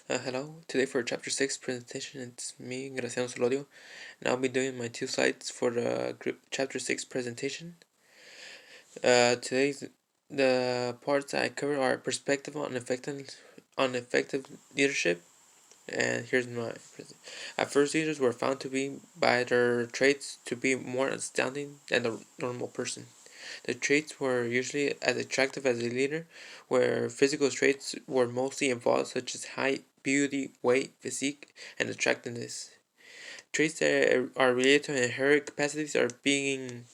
Hello, today for chapter 6 presentation, it's me, Graciano Solorio, and I'll be doing my 2 slides for the chapter 6 presentation. Today's the parts I cover are perspective on effective leadership, and here's my At first, leaders were found to be by their traits to be more astounding than the normal person. The traits were usually as attractive as a leader, where physical traits were mostly involved, such as height, beauty, weight, physique, and attractiveness. Traits that are related to inherent capacities are being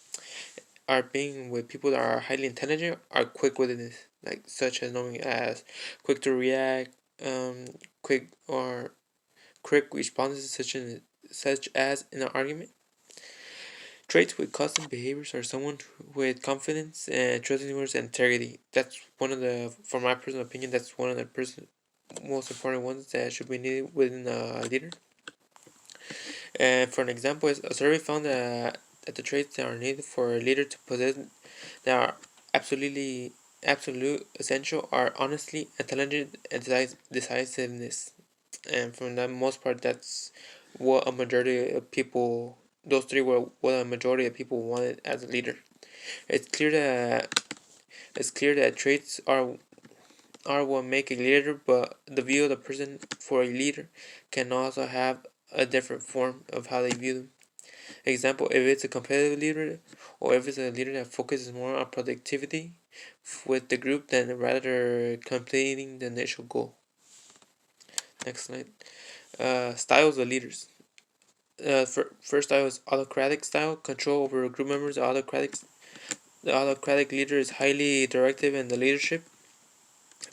with people that are highly intelligent, are quick-wittedness, like such as knowing as quick to react, um, quick or quick responses, such as in an argument. Traits with constant behaviors are someone with confidence and trustworthiness and integrity. That's one of the, for my personal opinion, that's one of the most important ones that should be needed within a leader. And for an example, a survey found that the traits that are needed for a leader to possess that are absolute essential are honesty, intelligence, and decisiveness. And from the most part, that's what a majority of people. Those three were what a majority of people wanted as a leader. It's clear that traits are what make a leader, but the view of the person for a leader can also have a different form of how they view them. Example: if it's a competitive leader, or if it's a leader that focuses more on productivity with the group than rather completing the initial goal. Next slide. Styles of leaders. First style is autocratic style, control over group members. The autocratic leader is highly directive in the leadership.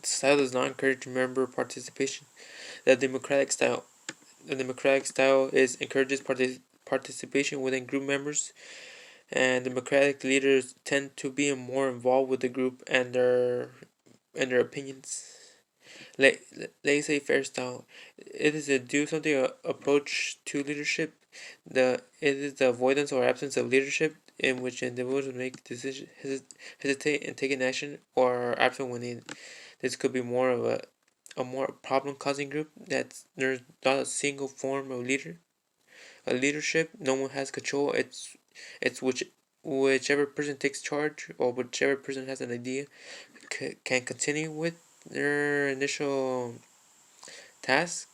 The style does not encourage member participation. The democratic style. The democratic style encourages participation within group members, and democratic leaders tend to be more involved with the group and their opinions. Laissez-faire style. It is a do something approach to leadership. It is the avoidance or absence of leadership in which individuals make decisions, hesitate and take an action, or are absent when needed. This could be more of a more problem-causing group. There's not a single form of leadership. No one has control. It's whichever person takes charge, or whichever person has an idea can continue with their initial task,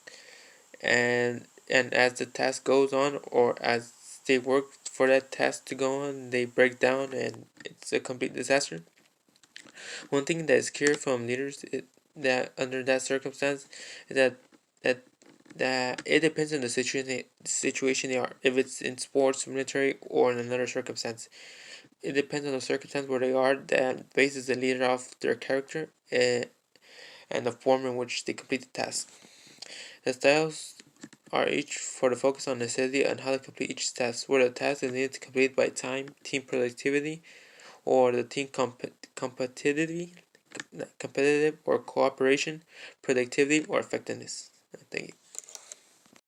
and as the task goes on, or as they work for that task to go on, they break down and it's a complete disaster. One thing that is clear from leaders that under that circumstance is that that it depends on the situation they are. If it's in sports, military, or in another circumstance, it depends on the circumstance where they are that bases the leader off their character and the form in which they complete the task. The styles are each for the focus on necessity and how to complete each task, where the task is needed to complete by time, team productivity, or the team competitive or cooperation, productivity, or effectiveness. Thank you.